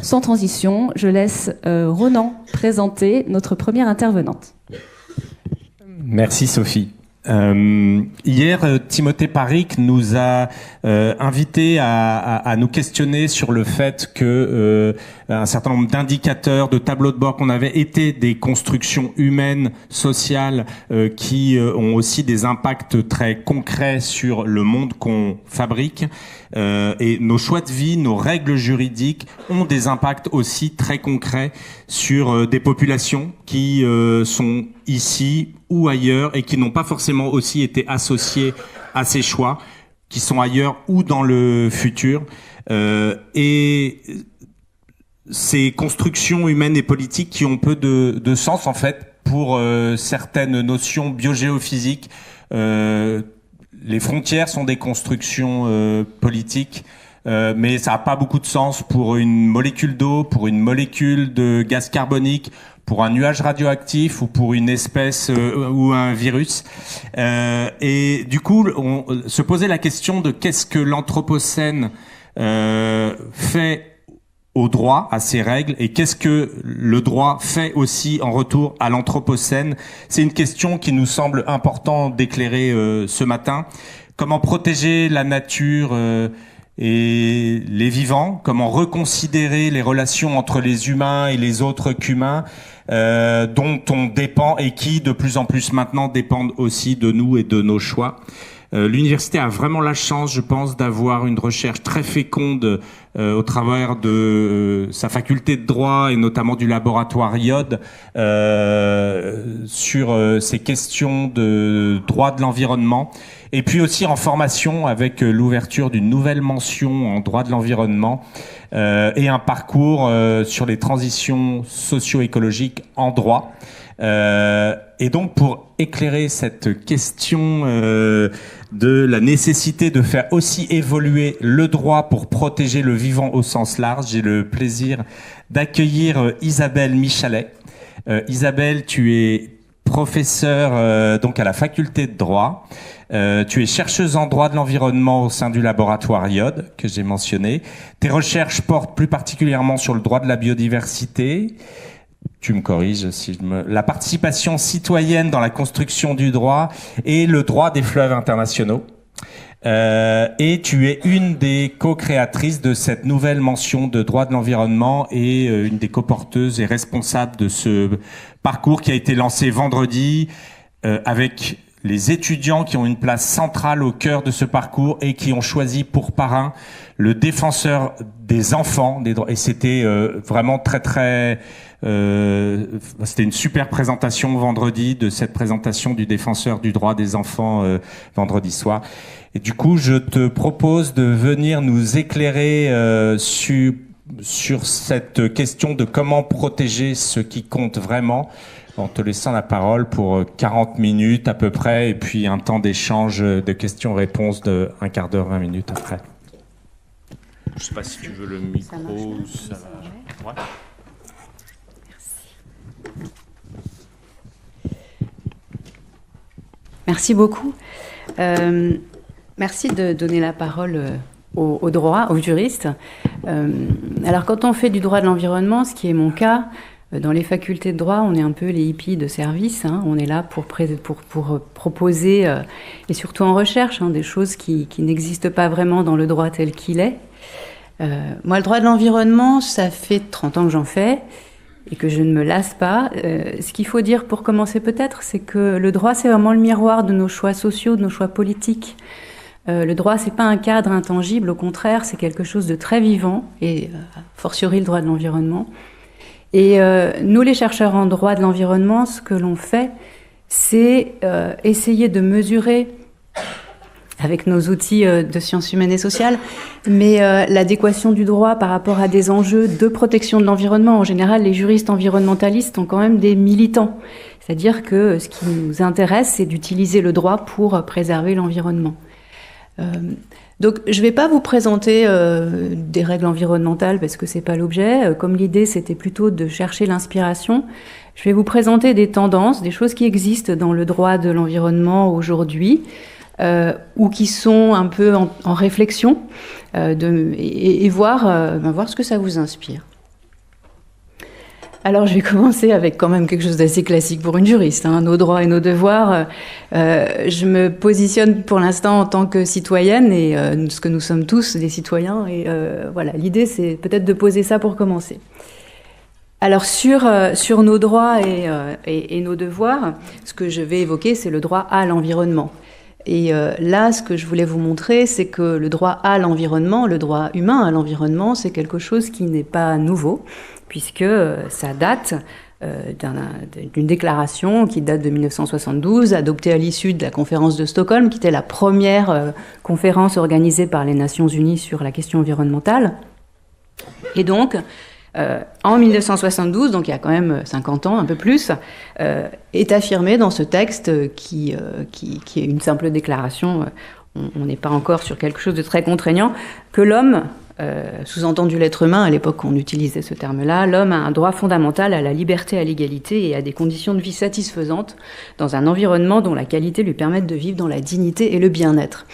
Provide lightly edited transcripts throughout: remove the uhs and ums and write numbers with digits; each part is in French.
Sans transition, je laisse Ronan présenter notre première intervenante. Merci Sophie. Hier, Timothée Paric nous a invités à nous questionner sur le fait que un certain nombre d'indicateurs, de tableaux de bord qu'on avait été des constructions humaines, sociales, qui ont aussi des impacts très concrets sur le monde qu'on fabrique. Et nos choix de vie, nos règles juridiques ont des impacts aussi très concrets sur des populations qui sont ici ou ailleurs et qui n'ont pas forcément aussi été associées à ces choix, qui sont ailleurs ou dans le futur. Et ces constructions humaines et politiques qui ont peu de sens en fait pour certaines notions biogéophysiques. Les frontières sont des constructions politiques, mais ça n'a pas beaucoup de sens pour une molécule d'eau, pour une molécule de gaz carbonique, pour un nuage radioactif ou pour une espèce ou un virus. Et du coup, on se posait la question de qu'est-ce que l'Anthropocène fait au droit, à ses règles, et qu'est-ce que le droit fait aussi en retour à l'Anthropocène. C'est une question qui nous semble important d'éclairer ce matin. Comment protéger la nature et les vivants, comment reconsidérer les relations entre les humains et les autres qu'humains, dont on dépend et qui de plus en plus maintenant dépendent aussi de nous et de nos choix. L'université a vraiment la chance, je pense, d'avoir une recherche très féconde au travers de sa faculté de droit et notamment du laboratoire IOD sur ces questions de droit de l'environnement. Et puis aussi en formation avec l'ouverture d'une nouvelle mention en droit de l'environnement et un parcours sur les transitions socio-écologiques en droit. Et donc pour éclairer cette question de la nécessité de faire aussi évoluer le droit pour protéger le vivant au sens large, j'ai le plaisir d'accueillir Isabelle Michalet. Isabelle, tu es professeure donc à la faculté de droit. Tu es chercheuse en droit de l'environnement au sein du laboratoire IOD que j'ai mentionné. Tes recherches portent plus particulièrement sur le droit de la biodiversité. Tu me corriges si la participation citoyenne dans la construction du droit et le droit des fleuves internationaux. Et tu es une des co-créatrices de cette nouvelle mention de droit de l'environnement et une des coporteuses et responsables de ce parcours qui a été lancé vendredi avec les étudiants qui ont une place centrale au cœur de ce parcours et qui ont choisi pour parrain le défenseur des enfants des droits. Et c'était vraiment très c'était une super présentation vendredi de cette présentation du défenseur du droit des enfants vendredi soir. Et du coup, je te propose de venir nous éclairer sur cette question de comment protéger ce qui compte vraiment, en te laissant la parole pour 40 minutes à peu près, et puis un temps d'échange de questions-réponses de 1 quart d'heure, 20 minutes après. Je ne sais pas si tu veux le micro ou ça va. Ouais. Merci beaucoup. Merci de donner la parole au droit, aux juristes. Alors, quand on fait du droit de l'environnement, ce qui est mon cas, dans les facultés de droit, on est un peu les hippies de service. Hein. On est là pour proposer, et surtout en recherche, des choses qui n'existent pas vraiment dans le droit tel qu'il est. Moi, le droit de l'environnement, ça fait 30 ans que j'en fais et que je ne me lasse pas. Ce qu'il faut dire pour commencer peut-être, c'est que le droit, c'est vraiment le miroir de nos choix sociaux, de nos choix politiques. Le droit, c'est pas un cadre intangible, au contraire, c'est quelque chose de très vivant, et a fortiori le droit de l'environnement. Et nous, les chercheurs en droit de l'environnement, ce que l'on fait, c'est essayer de mesurer, avec nos outils de sciences humaines et sociales, mais l'adéquation du droit par rapport à des enjeux de protection de l'environnement. En général, les juristes environnementalistes sont quand même des militants. C'est-à-dire que ce qui nous intéresse, c'est d'utiliser le droit pour préserver l'environnement. Donc, je ne vais pas vous présenter des règles environnementales parce que c'est pas l'objet. Comme l'idée, c'était plutôt de chercher l'inspiration, je vais vous présenter des tendances, des choses qui existent dans le droit de l'environnement aujourd'hui, ou qui sont un peu en réflexion, et voir ce que ça vous inspire. Alors, je vais commencer avec quand même quelque chose d'assez classique pour une juriste, hein, nos droits et nos devoirs. Je me positionne pour l'instant en tant que citoyenne, et ce que nous sommes tous des citoyens. Et voilà, l'idée, c'est peut-être de poser ça pour commencer. Alors, sur nos droits et nos devoirs, ce que je vais évoquer, c'est le droit à l'environnement. Et là, ce que je voulais vous montrer, c'est que le droit à l'environnement, le droit humain à l'environnement, c'est quelque chose qui n'est pas nouveau, puisque ça date d'une déclaration qui date de 1972, adoptée à l'issue de la conférence de Stockholm, qui était la première conférence organisée par les Nations Unies sur la question environnementale. Et donc, en 1972, donc il y a quand même 50 ans, un peu plus, est affirmé dans ce texte qui est une simple déclaration, on n'est pas encore sur quelque chose de très contraignant, que l'homme, sous-entendu l'être humain, à l'époque on utilisait ce terme-là, l'homme a un droit fondamental à la liberté, à l'égalité et à des conditions de vie satisfaisantes dans un environnement dont la qualité lui permette de vivre dans la dignité et le bien-être.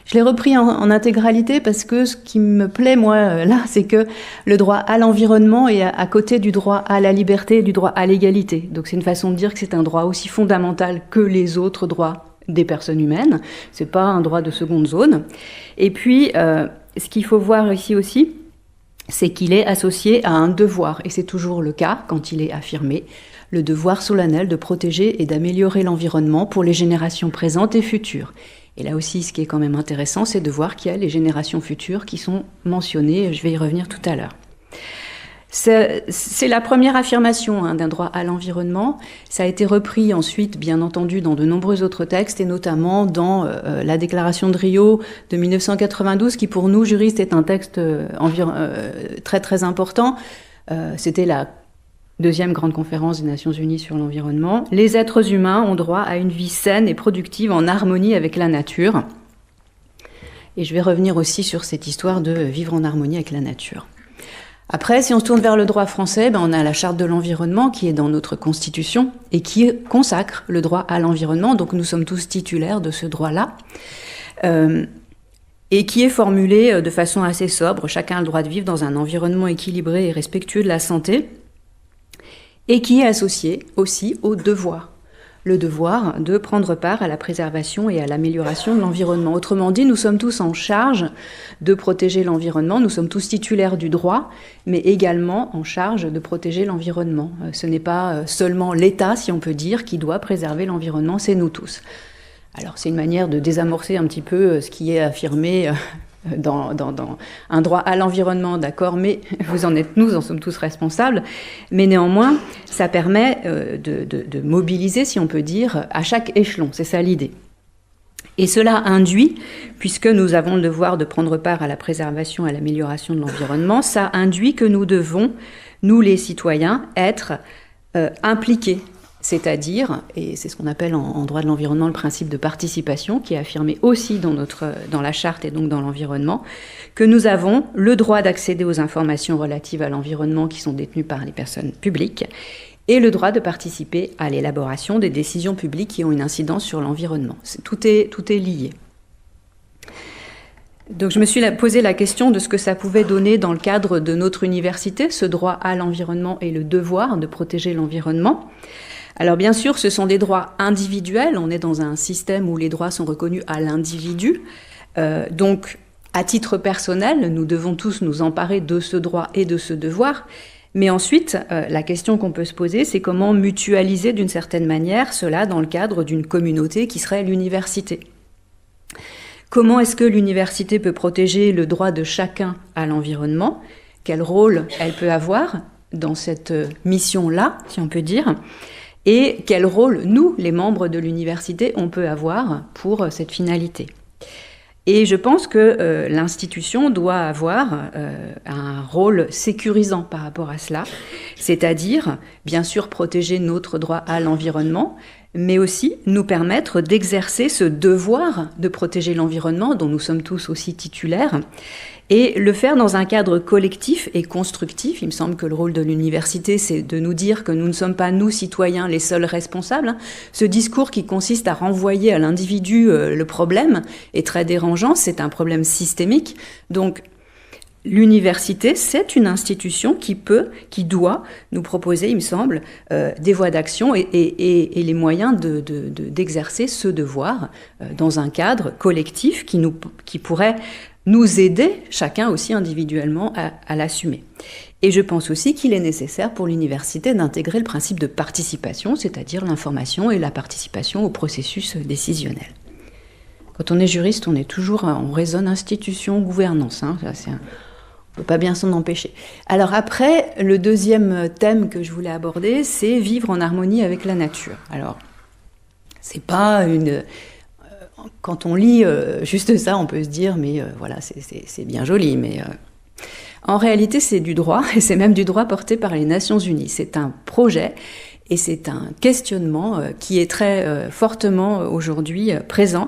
Je l'ai repris en intégralité parce que ce qui me plaît, moi, là, c'est que le droit à l'environnement est à côté du droit à la liberté et du droit à l'égalité. Donc c'est une façon de dire que c'est un droit aussi fondamental que les autres droits des personnes humaines. C'est pas un droit de seconde zone. Et puis, ce qu'il faut voir ici aussi, c'est qu'il est associé à un devoir. Et c'est toujours le cas quand il est affirmé. Le devoir solennel de protéger et d'améliorer l'environnement pour les générations présentes et futures. Et là aussi, ce qui est quand même intéressant, c'est de voir qu'il y a les générations futures qui sont mentionnées. Je vais y revenir tout à l'heure. C'est la première affirmation d'un droit à l'environnement. Ça a été repris ensuite, bien entendu, dans de nombreux autres textes, et notamment dans la déclaration de Rio de 1992, qui pour nous, juristes, est un texte très très important. C'était la deuxième grande conférence des Nations Unies sur l'environnement. Les êtres humains ont droit à une vie saine et productive en harmonie avec la nature. Et je vais revenir aussi sur cette histoire de vivre en harmonie avec la nature. Après, si on se tourne vers le droit français, on a la Charte de l'environnement qui est dans notre Constitution et qui consacre le droit à l'environnement. Donc nous sommes tous titulaires de ce droit-là. Et qui est formulé de façon assez sobre. Chacun a le droit de vivre dans un environnement équilibré et respectueux de la santé. Et qui est associé aussi au devoir. Le devoir de prendre part à la préservation et à l'amélioration de l'environnement. Autrement dit, nous sommes tous en charge de protéger l'environnement, nous sommes tous titulaires du droit, mais également en charge de protéger l'environnement. Ce n'est pas seulement l'État, si on peut dire, qui doit préserver l'environnement, c'est nous tous. Alors c'est une manière de désamorcer un petit peu ce qui est affirmé dans un droit à l'environnement, d'accord, mais nous en sommes tous responsables, mais néanmoins, ça permet de mobiliser, si on peut dire, à chaque échelon, c'est ça l'idée. Et cela induit, puisque nous avons le devoir de prendre part à la préservation et à l'amélioration de l'environnement, ça induit que nous devons, nous les citoyens, être impliqués. C'est-à-dire, et c'est ce qu'on appelle en droit de l'environnement le principe de participation, qui est affirmé aussi dans la charte et donc dans l'environnement, que nous avons le droit d'accéder aux informations relatives à l'environnement qui sont détenues par les personnes publiques et le droit de participer à l'élaboration des décisions publiques qui ont une incidence sur l'environnement. Tout est lié. Donc je me suis posé la question de ce que ça pouvait donner dans le cadre de notre université, ce droit à l'environnement et le devoir de protéger l'environnement. Alors bien sûr, ce sont des droits individuels. On est dans un système où les droits sont reconnus à l'individu. Donc, à titre personnel, nous devons tous nous emparer de ce droit et de ce devoir. Mais ensuite, la question qu'on peut se poser, c'est comment mutualiser d'une certaine manière cela dans le cadre d'une communauté qui serait l'université. Comment est-ce que l'université peut protéger le droit de chacun à l'environnement? Quel rôle elle peut avoir dans cette mission-là, si on peut dire? Et quel rôle, nous, les membres de l'université, on peut avoir pour cette finalité. Et je pense que l'institution doit avoir un rôle sécurisant par rapport à cela, c'est-à-dire, bien sûr, protéger notre droit à l'environnement, mais aussi nous permettre d'exercer ce devoir de protéger l'environnement dont nous sommes tous aussi titulaires, et le faire dans un cadre collectif et constructif. Il me semble que le rôle de l'université, c'est de nous dire que nous ne sommes pas, nous, citoyens, les seuls responsables. Ce discours qui consiste à renvoyer à l'individu le problème est très dérangeant, c'est un problème systémique. Donc, l'université, c'est une institution qui doit nous proposer, il me semble, des voies d'action et les moyens d'exercer ce devoir dans un cadre collectif qui pourrait nous aider, chacun aussi individuellement, à l'assumer. Et je pense aussi qu'il est nécessaire pour l'université d'intégrer le principe de participation, c'est-à-dire l'information et la participation au processus décisionnel. Quand on est juriste, on raisonne institution, gouvernance. Hein, on ne peut pas bien s'en empêcher. Alors après, le deuxième thème que je voulais aborder, c'est vivre en harmonie avec la nature. Alors, c'est pas une... Quand on lit juste ça, on peut se dire, mais voilà, c'est bien joli, mais... En réalité, c'est du droit, et c'est même du droit porté par les Nations Unies. C'est un projet et c'est un questionnement qui est très fortement aujourd'hui présent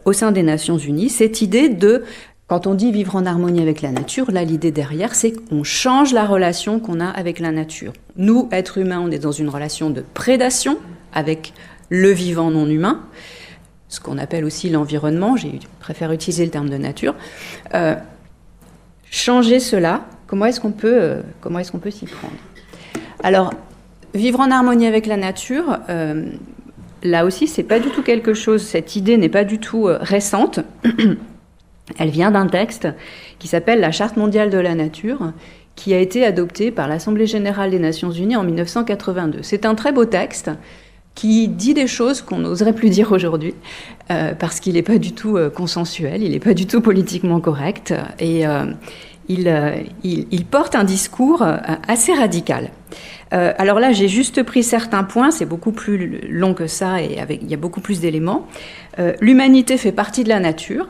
au sein des Nations Unies. Cette idée de, quand on dit vivre en harmonie avec la nature, là, l'idée derrière, c'est qu'on change la relation qu'on a avec la nature. Nous, êtres humains, on est dans une relation de prédation avec le vivant non humain, ce qu'on appelle aussi l'environnement. Je préfère utiliser le terme de nature. Changer cela, comment est-ce qu'on peut s'y prendre? Alors, vivre en harmonie avec la nature, là aussi, c'est pas du tout quelque chose, cette idée n'est pas du tout récente. Elle vient d'un texte qui s'appelle la Charte mondiale de la nature, qui a été adopté par l'Assemblée générale des Nations unies en 1982. C'est un très beau texte qui dit des choses qu'on n'oserait plus dire aujourd'hui, parce qu'il n'est pas du tout consensuel, il n'est pas du tout politiquement correct, et il porte un discours assez radical. Alors là, j'ai juste pris certains points, c'est beaucoup plus long que ça, et il y a beaucoup plus d'éléments. L'humanité fait partie de la nature,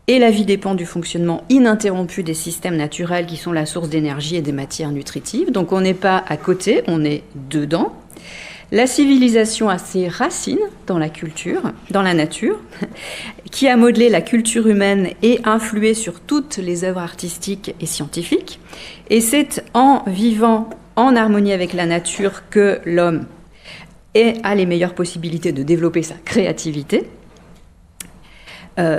et la vie dépend du fonctionnement ininterrompu des systèmes naturels qui sont la source d'énergie et des matières nutritives. Donc on n'est pas à côté, on est dedans. La civilisation a ses racines dans la culture, dans la nature, qui a modelé la culture humaine et influé sur toutes les œuvres artistiques et scientifiques. Et c'est en vivant en harmonie avec la nature que l'homme a les meilleures possibilités de développer sa créativité.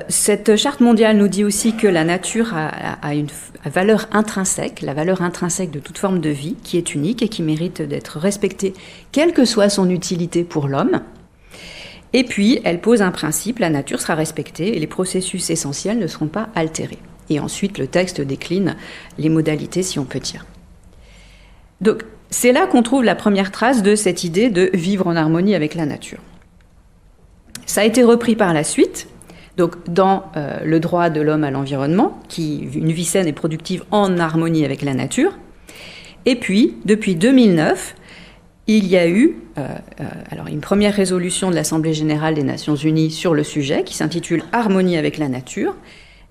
Cette charte mondiale nous dit aussi que la nature a une valeur intrinsèque, la valeur intrinsèque de toute forme de vie, qui est unique et qui mérite d'être respectée, quelle que soit son utilité pour l'homme. Et puis, elle pose un principe, la nature sera respectée et les processus essentiels ne seront pas altérés. Et ensuite, le texte décline les modalités, si on peut dire. Donc, c'est là qu'on trouve la première trace de cette idée de vivre en harmonie avec la nature. Ça a été repris par la suite. Donc, dans le droit de l'homme à l'environnement, une vie saine et productive en harmonie avec la nature. Et puis, depuis 2009, il y a eu une première résolution de l'Assemblée générale des Nations unies sur le sujet, qui s'intitule « Harmonie avec la nature ».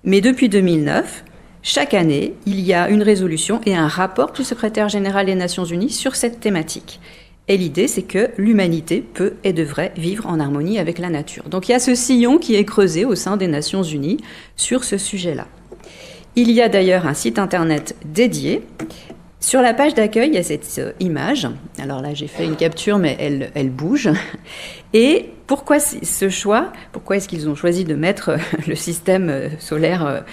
Mais depuis 2009, chaque année, il y a une résolution et un rapport du secrétaire général des Nations unies sur cette thématique. Et l'idée, c'est que l'humanité peut et devrait vivre en harmonie avec la nature. Donc il y a ce sillon qui est creusé au sein des Nations unies sur ce sujet-là. Il y a d'ailleurs un site internet dédié. Sur la page d'accueil, il y a cette image. Alors là, j'ai fait une capture, mais elle bouge. Et pourquoi ce choix? Pourquoi est-ce qu'ils ont choisi de mettre le système solaire?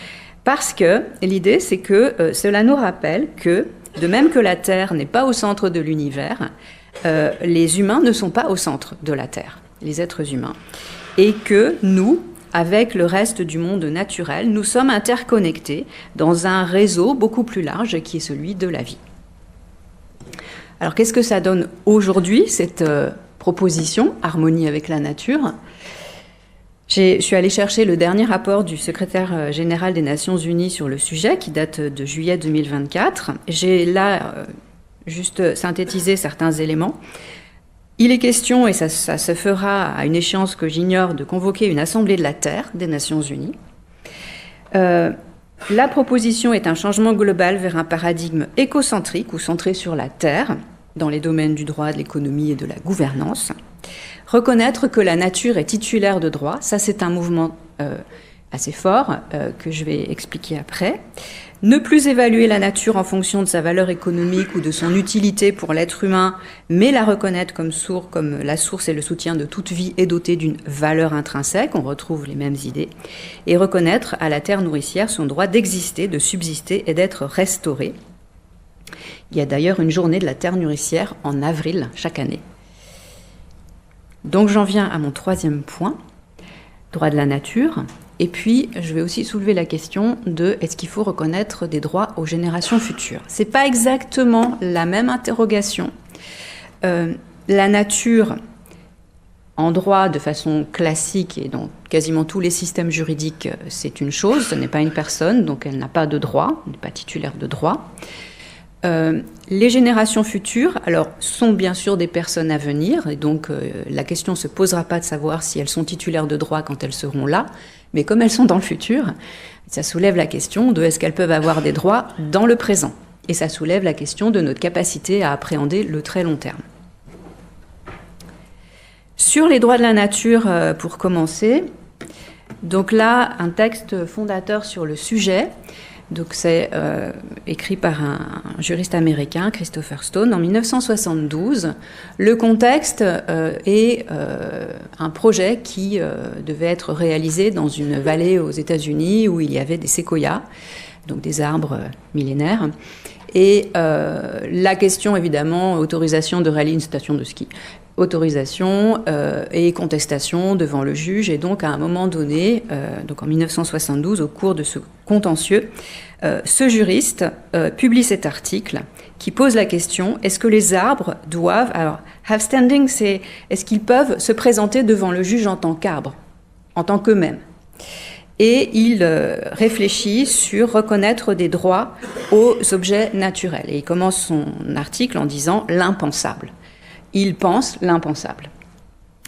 Parce que l'idée, c'est que cela nous rappelle que, de même que la Terre n'est pas au centre de l'univers, les humains ne sont pas au centre de la Terre, les êtres humains. Et que nous, avec le reste du monde naturel, nous sommes interconnectés dans un réseau beaucoup plus large qui est celui de la vie. Alors qu'est-ce que ça donne aujourd'hui, cette proposition, harmonie avec la nature? Je suis allée chercher le dernier rapport du secrétaire général des Nations Unies sur le sujet, qui date de juillet 2024. J'ai là juste synthétisé certains éléments. Il est question, et ça se fera à une échéance que j'ignore, de convoquer une assemblée de la Terre des Nations Unies. La proposition est un changement global vers un paradigme écocentrique ou centré sur la Terre, dans les domaines du droit, de l'économie et de la gouvernance. Reconnaître que la nature est titulaire de droits, ça c'est un mouvement assez fort que je vais expliquer après. Ne plus évaluer la nature en fonction de sa valeur économique ou de son utilité pour l'être humain, mais la reconnaître comme la source et le soutien de toute vie est dotée d'une valeur intrinsèque, on retrouve les mêmes idées, et reconnaître à la terre nourricière son droit d'exister, de subsister et d'être restaurée. Il y a d'ailleurs une journée de la terre nourricière en avril chaque année. Donc j'en viens à mon troisième point, droit de la nature. Et puis, je vais aussi soulever la question de est-ce qu'il faut reconnaître des droits aux générations futures ? C'est pas exactement la même interrogation. La nature, en droit, de façon classique et dans quasiment tous les systèmes juridiques, c'est une chose, ce n'est pas une personne, donc elle n'a pas de droit, elle n'est pas titulaire de droit. Les générations futures, alors, sont bien sûr des personnes à venir, et donc la question ne se posera pas de savoir si elles sont titulaires de droit quand elles seront là, mais comme elles sont dans le futur, ça soulève la question de est-ce qu'elles peuvent avoir des droits dans le présent. Et ça soulève la question de notre capacité à appréhender le très long terme. Sur les droits de la nature, pour commencer, donc là, un texte fondateur sur le sujet. Donc c'est écrit par un juriste américain, Christopher Stone, en 1972. Le contexte est un projet qui devait être réalisé dans une vallée aux États-Unis où il y avait des séquoias, donc des arbres millénaires. Et la question, évidemment, autorisation de réaliser une station de ski. Autorisation et contestation devant le juge. Et donc, à un moment donné, donc en 1972, au cours de ce contentieux, ce juriste publie cet article qui pose la question, est-ce que les arbres doivent... Alors, have standing, c'est est-ce qu'ils peuvent se présenter devant le juge en tant qu'arbres, en tant qu'eux-mêmes ? Et il réfléchit sur reconnaître des droits aux objets naturels. Et il commence son article en disant « l'impensable ». Il pense l'impensable.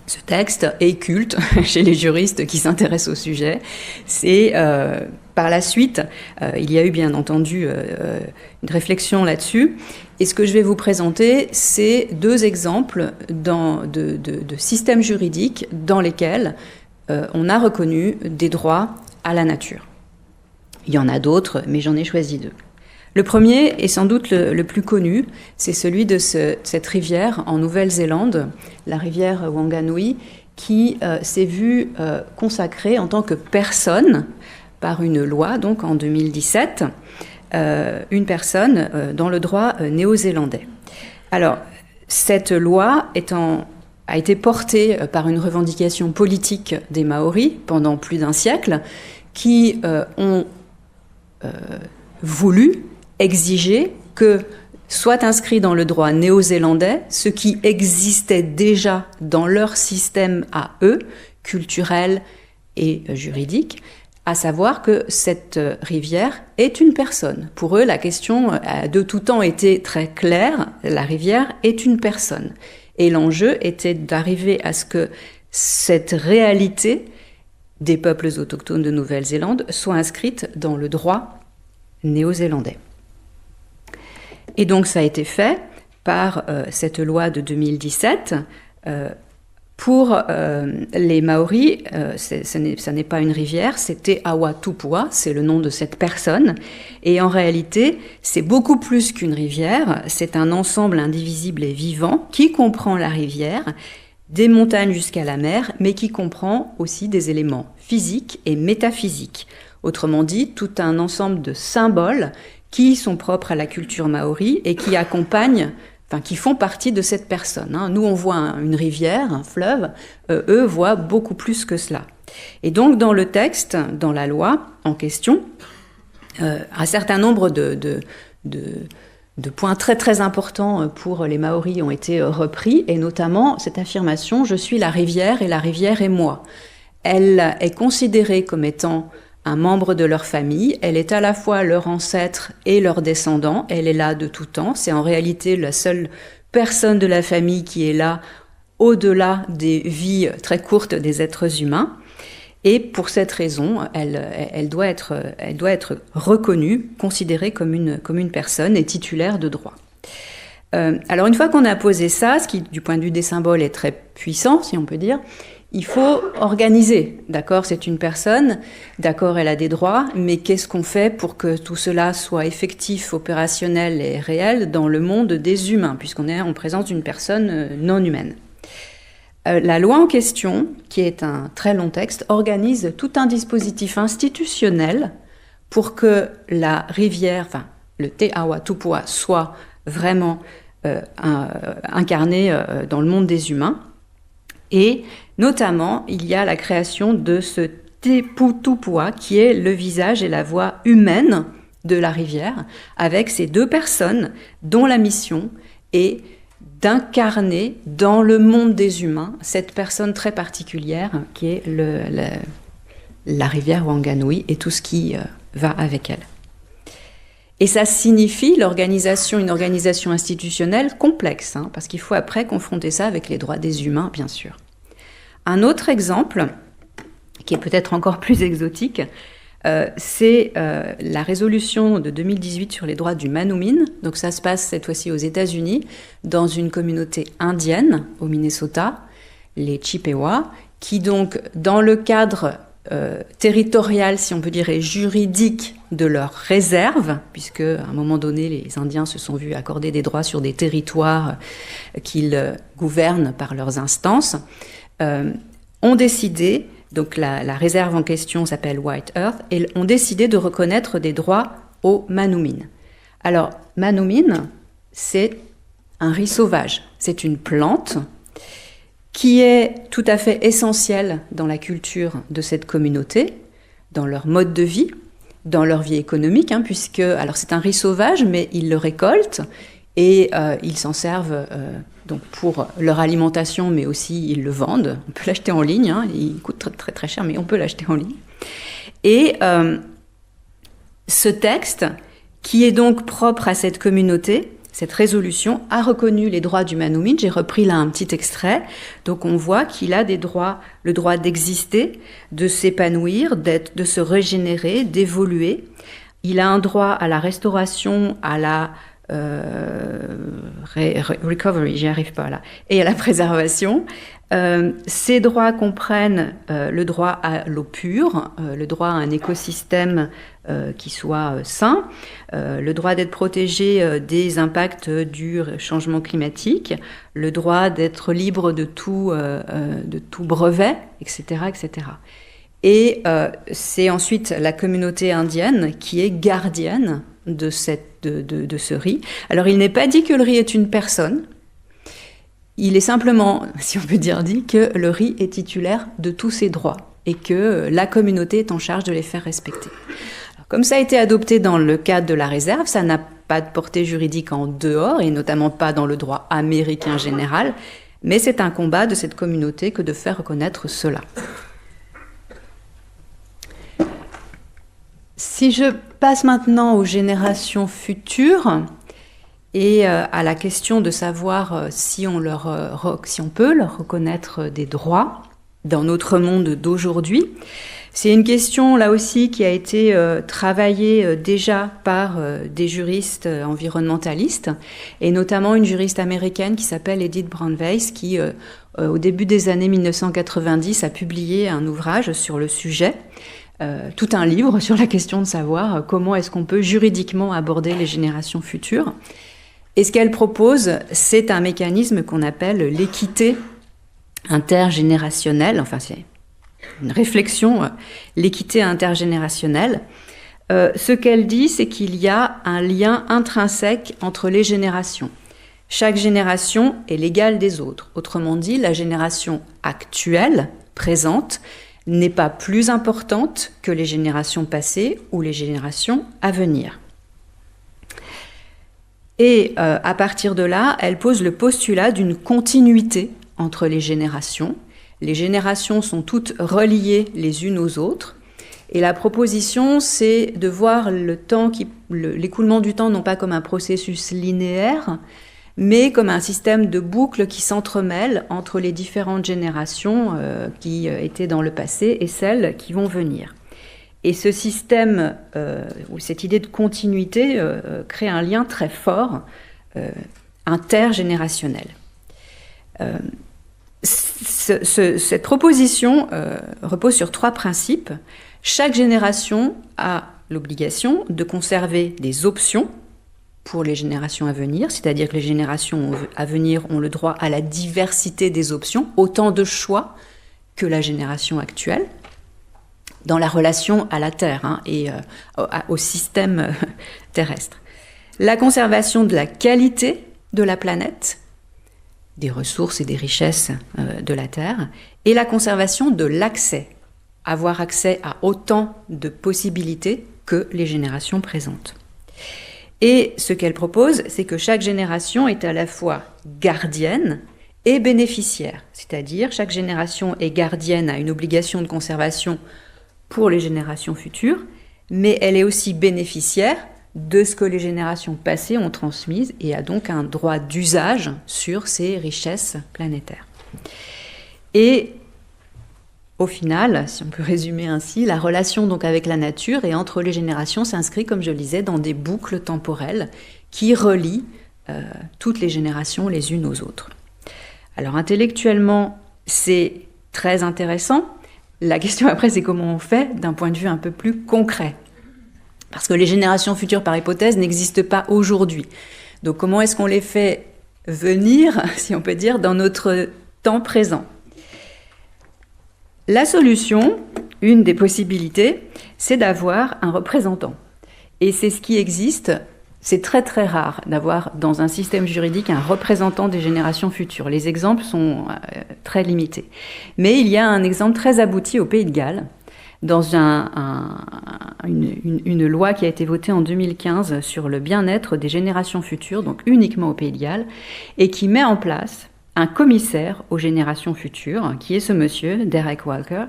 Ce texte est culte chez les juristes qui s'intéressent au sujet. C'est par la suite, il y a eu bien entendu une réflexion là-dessus. Et ce que je vais vous présenter, c'est deux exemples de systèmes juridiques dans lesquels on a reconnu des droits à la nature. Il y en a d'autres, mais j'en ai choisi deux. Le premier, et sans doute le plus connu, c'est celui de cette rivière en Nouvelle-Zélande, la rivière Wanganui, qui s'est vue consacrée en tant que personne par une loi, donc en 2017, une personne dans le droit néo-zélandais. Alors, cette loi a été portée par une revendication politique des Maoris pendant plus d'un siècle, qui ont voulu exiger que soit inscrit dans le droit néo-zélandais ce qui existait déjà dans leur système à eux, culturel et juridique, à savoir que cette rivière est une personne. Pour eux, la question de tout temps était très claire, la rivière est une personne. Et l'enjeu était d'arriver à ce que cette réalité des peuples autochtones de Nouvelle-Zélande soit inscrite dans le droit néo-zélandais. Et donc ça a été fait par cette loi de 2017. Pour les Maoris, ça n'est pas une rivière, c'était Awatupua, c'est le nom de cette personne. Et en réalité, c'est beaucoup plus qu'une rivière, c'est un ensemble indivisible et vivant qui comprend la rivière, des montagnes jusqu'à la mer, mais qui comprend aussi des éléments physiques et métaphysiques. Autrement dit, tout un ensemble de symboles qui sont propres à la culture maori et qui accompagnent, qui font partie de cette personne. Nous, on voit une rivière, un fleuve, eux voient beaucoup plus que cela. Et donc, dans le texte, dans la loi en question, un certain nombre de points très très importants pour les Maoris ont été repris, et notamment cette affirmation « Je suis la rivière et la rivière est moi ». Elle est considérée comme étant un membre de leur famille, elle est à la fois leur ancêtre et leur descendant, elle est là de tout temps, c'est en réalité la seule personne de la famille qui est là au-delà des vies très courtes des êtres humains, et pour cette raison, elle doit être reconnue, considérée comme une personne et titulaire de droit. Alors une fois qu'on a posé ça, ce qui du point de vue des symboles est très puissant, si on peut dire, il faut organiser. D'accord, c'est une personne, d'accord, elle a des droits, mais qu'est-ce qu'on fait pour que tout cela soit effectif, opérationnel et réel dans le monde des humains, puisqu'on est en présence d'une personne non humaine. La loi en question, qui est un très long texte, organise tout un dispositif institutionnel pour que la rivière, enfin le Te Awa Tupua, soit vraiment incarné dans le monde des humains. Et notamment, il y a la création de ce Te Putupua, qui est le visage et la voix humaine de la rivière, avec ces deux personnes dont la mission est d'incarner dans le monde des humains cette personne très particulière qui est la rivière Wanganui et tout ce qui va avec elle. Et ça signifie une organisation institutionnelle complexe, hein, parce qu'il faut après confronter ça avec les droits des humains, bien sûr. Un autre exemple, qui est peut-être encore plus exotique, c'est la résolution de 2018 sur les droits du Manoomin. Donc ça se passe cette fois-ci aux États-Unis, dans une communauté indienne au Minnesota, les Chippewa, qui donc, dans le cadre territorial, si on peut dire, et juridique de leurs réserves, puisque à un moment donné, les Indiens se sont vus accorder des droits sur des territoires qu'ils gouvernent par leurs instances, ont décidé, donc la réserve en question s'appelle White Earth, et ont décidé de reconnaître des droits aux Manoomin. Alors, Manoomin, c'est un riz sauvage, c'est une plante qui est tout à fait essentielle dans la culture de cette communauté, dans leur mode de vie, dans leur vie économique, hein, puisque, alors c'est un riz sauvage, mais ils le récoltent et ils s'en servent donc pour leur alimentation, mais aussi ils le vendent. On peut l'acheter en ligne, hein, il coûte très, très, très cher, mais on peut l'acheter en ligne. Et ce texte, qui est donc propre à cette communauté, cette résolution a reconnu les droits du Manoomin. J'ai repris là un petit extrait. Donc on voit qu'il a des droits, le droit d'exister, de s'épanouir, de se régénérer, d'évoluer. Il a un droit à la restauration, à la recovery, j'y arrive pas là, et à la préservation. Ces droits comprennent le droit à l'eau pure, le droit à un écosystème qui soit sain, le droit d'être protégé des impacts du changement climatique, le droit d'être libre de tout brevet, etc., etc. Et c'est ensuite la communauté indienne qui est gardienne de ce riz. Alors, il n'est pas dit que le riz est une personne. Il est simplement, si on peut dire, dit que le riz est titulaire de tous ses droits et que la communauté est en charge de les faire respecter. Alors, comme ça a été adopté dans le cadre de la réserve, ça n'a pas de portée juridique en dehors et notamment pas dans le droit américain général, mais c'est un combat de cette communauté que de faire reconnaître cela. Si je passe maintenant aux générations futures, et à la question de savoir si on peut leur reconnaître des droits dans notre monde d'aujourd'hui. C'est une question là aussi qui a été travaillée déjà par des juristes environnementalistes et notamment une juriste américaine qui s'appelle Edith Brown-Weiss qui au début des années 1990 a publié un ouvrage sur le sujet. Tout un livre sur la question de savoir comment est-ce qu'on peut juridiquement aborder les générations futures. Et ce qu'elle propose, c'est un mécanisme qu'on appelle l'équité intergénérationnelle, enfin c'est une réflexion, l'équité intergénérationnelle. Ce qu'elle dit, c'est qu'il y a un lien intrinsèque entre les générations. Chaque génération est l'égale des autres. Autrement dit, la génération actuelle, présente, n'est pas plus importante que les générations passées ou les générations à venir. Et à partir de là, elle pose le postulat d'une continuité entre les générations. Les générations sont toutes reliées les unes aux autres. Et la proposition, c'est de voir l'écoulement du temps non pas comme un processus linéaire, mais comme un système de boucles qui s'entremêlent entre les différentes générations qui étaient dans le passé et celles qui vont venir. Et ce système, ou cette idée de continuité, crée un lien très fort intergénérationnel. cette proposition repose sur 3 principes. Chaque génération a l'obligation de conserver des options pour les générations à venir, c'est-à-dire que les générations à venir ont le droit à la diversité des options, autant de choix que la génération actuelle, dans la relation à la Terre et au système terrestre. La conservation de la qualité de la planète, des ressources et des richesses de la Terre, et la conservation de l'accès, avoir accès à autant de possibilités que les générations présentes. Et ce qu'elle propose, c'est que chaque génération est à la fois gardienne et bénéficiaire, c'est-à-dire chaque génération est gardienne, a une obligation de conservation pour les générations futures, mais elle est aussi bénéficiaire de ce que les générations passées ont transmis et a donc un droit d'usage sur ces richesses planétaires. Et au final, si on peut résumer ainsi, la relation donc avec la nature et entre les générations s'inscrit, comme je le disais, dans des boucles temporelles qui relient toutes les générations les unes aux autres. Alors intellectuellement, c'est très intéressant. La question après, c'est comment on fait d'un point de vue un peu plus concret. Parce que les générations futures, par hypothèse, n'existent pas aujourd'hui. Donc comment est-ce qu'on les fait venir, si on peut dire, dans notre temps présent ? La solution, une des possibilités, c'est d'avoir un représentant. Et c'est ce qui existe. C'est très très rare d'avoir dans un système juridique un représentant des générations futures. Les exemples sont très limités. Mais il y a un exemple très abouti au Pays de Galles, dans une loi qui a été votée en 2015 sur le bien-être des générations futures, donc uniquement au Pays de Galles, et qui met en place un commissaire aux générations futures, qui est ce monsieur, Derek Walker.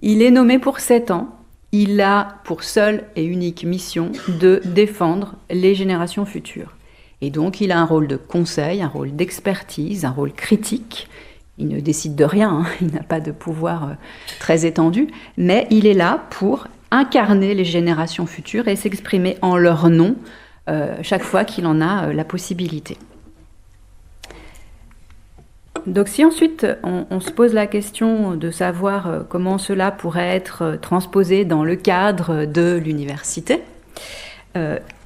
Il est nommé pour 7 ans. Il a pour seule et unique mission de défendre les générations futures. Et donc, il a un rôle de conseil, un rôle d'expertise, un rôle critique. Il ne décide de rien, il n'a pas de pouvoir très étendu, mais il est là pour incarner les générations futures et s'exprimer en leur nom chaque fois qu'il en a la possibilité. Donc si ensuite on se pose la question de savoir comment cela pourrait être transposé dans le cadre de l'université,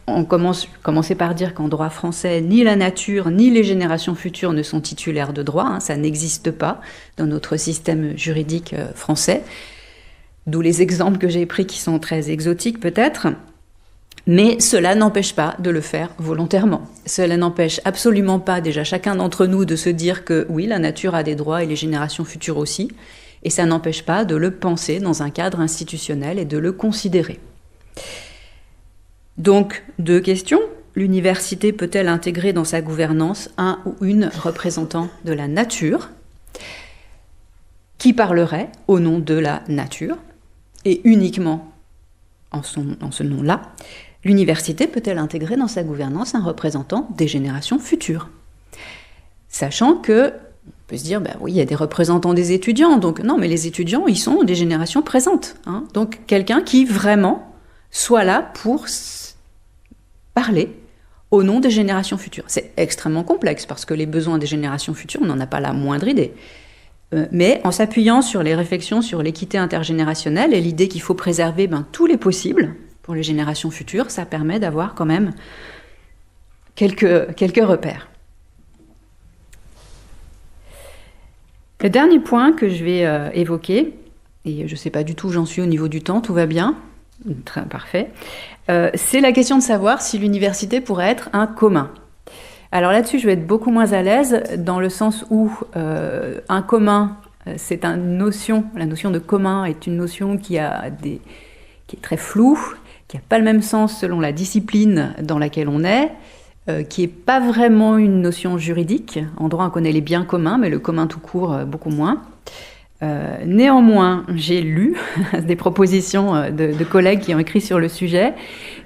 on commençait par dire qu'en droit français, ni la nature ni les générations futures ne sont titulaires de droit, ça n'existe pas dans notre système juridique français, d'où les exemples que j'ai pris qui sont très exotiques peut-être. Mais cela n'empêche pas de le faire volontairement. Cela n'empêche absolument pas déjà chacun d'entre nous de se dire que oui, la nature a des droits et les générations futures aussi, et ça n'empêche pas de le penser dans un cadre institutionnel et de le considérer. Donc, 2 questions. L'université peut-elle intégrer dans sa gouvernance un ou une représentant de la nature qui parlerait au nom de la nature et uniquement en ce nom-là? L'université peut-elle intégrer dans sa gouvernance un représentant des générations futures? Sachant que, on peut se dire, oui, il y a des représentants des étudiants, donc non, mais les étudiants, ils sont des générations présentes. Donc quelqu'un qui vraiment soit là pour parler au nom des générations futures. C'est extrêmement complexe, parce que les besoins des générations futures, on n'en a pas la moindre idée. Mais en s'appuyant sur les réflexions sur l'équité intergénérationnelle et l'idée qu'il faut préserver tous les possibles pour les générations futures, ça permet d'avoir quand même quelques repères. Le dernier point que je vais évoquer, et je ne sais pas du tout où j'en suis au niveau du temps, tout va bien, très parfait, c'est la question de savoir si l'université pourrait être un commun. Alors là-dessus, je vais être beaucoup moins à l'aise, dans le sens où un commun, c'est une notion, la notion de commun est une notion qui est très floue, qui n'a pas le même sens selon la discipline dans laquelle on est, qui n'est pas vraiment une notion juridique. En droit, on connaît les biens communs, mais le commun tout court, beaucoup moins. Néanmoins, j'ai lu des propositions de collègues qui ont écrit sur le sujet,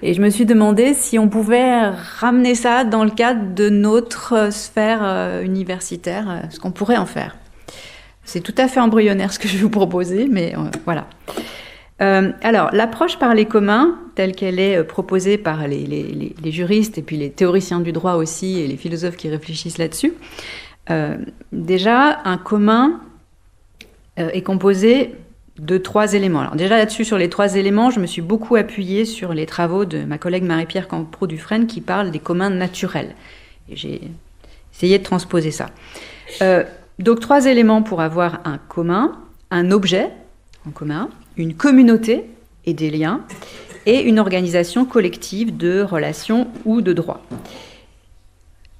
et je me suis demandé si on pouvait ramener ça dans le cadre de notre sphère universitaire, ce qu'on pourrait en faire. C'est tout à fait embryonnaire ce que je vais vous proposer, mais voilà. Alors, l'approche par les communs, telle qu'elle est proposée par les juristes et puis les théoriciens du droit aussi et les philosophes qui réfléchissent là-dessus, déjà, un commun, est composé de 3 éléments. Alors déjà là-dessus, sur les 3 éléments, je me suis beaucoup appuyée sur les travaux de ma collègue Marie-Pierre Campreau-Dufresne qui parle des communs naturels. Et j'ai essayé de transposer ça. Donc 3 éléments pour avoir un commun, un objet en commun, une communauté et des liens, et une organisation collective de relations ou de droits.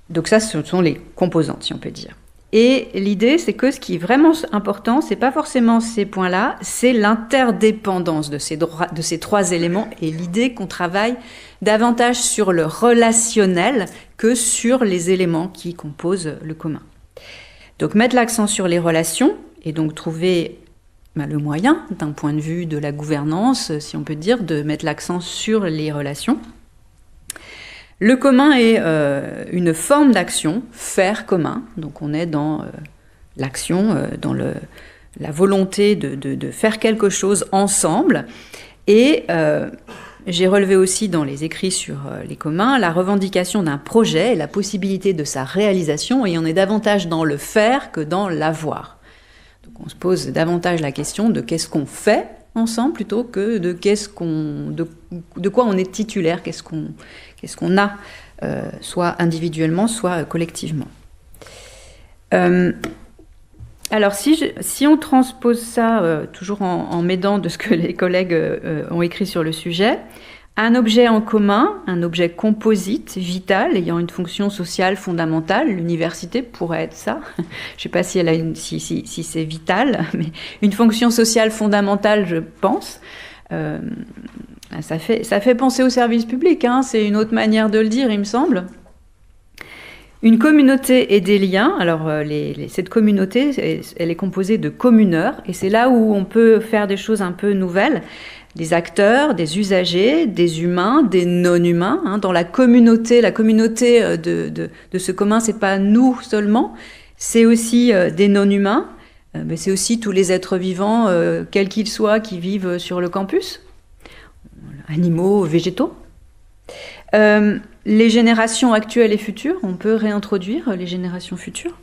Donc ça, ce sont les composantes, si on peut dire. Et l'idée, c'est que ce qui est vraiment important, c'est pas forcément ces points-là, c'est l'interdépendance de ces 3 éléments et l'idée qu'on travaille davantage sur le relationnel que sur les éléments qui composent le commun. Donc mettre l'accent sur les relations et donc trouver le moyen, d'un point de vue de la gouvernance, si on peut dire, de mettre l'accent sur les relations. Le commun est une forme d'action, faire commun. Donc on est dans l'action, dans la volonté de faire quelque chose ensemble. Et j'ai relevé aussi dans les écrits sur les communs la revendication d'un projet et la possibilité de sa réalisation. Et on est davantage dans le faire que dans l'avoir. Donc on se pose davantage la question de qu'est-ce qu'on fait ensemble plutôt que de de quoi on est titulaire, qu'est-ce qu'on a, soit individuellement, soit collectivement. Alors si on transpose ça, toujours en m'aidant de ce que les collègues ont écrit sur le sujet, un objet en commun, un objet composite, vital, ayant une fonction sociale fondamentale, l'université pourrait être ça. Je ne sais pas si si c'est vital, mais une fonction sociale fondamentale, je pense. Ça fait penser au service public, hein, c'est une autre manière de le dire, il me semble. Une communauté et des liens. Alors, cette communauté, elle est composée de communeurs, et c'est là où on peut faire des choses un peu nouvelles. Des acteurs, des usagers, des humains, des non-humains. Hein. Dans la communauté de ce commun, c'est pas nous seulement, c'est aussi des non-humains, mais c'est aussi tous les êtres vivants, quels qu'ils soient, qui vivent sur le campus, animaux, végétaux. Les générations actuelles et futures, on peut réintroduire les générations futures.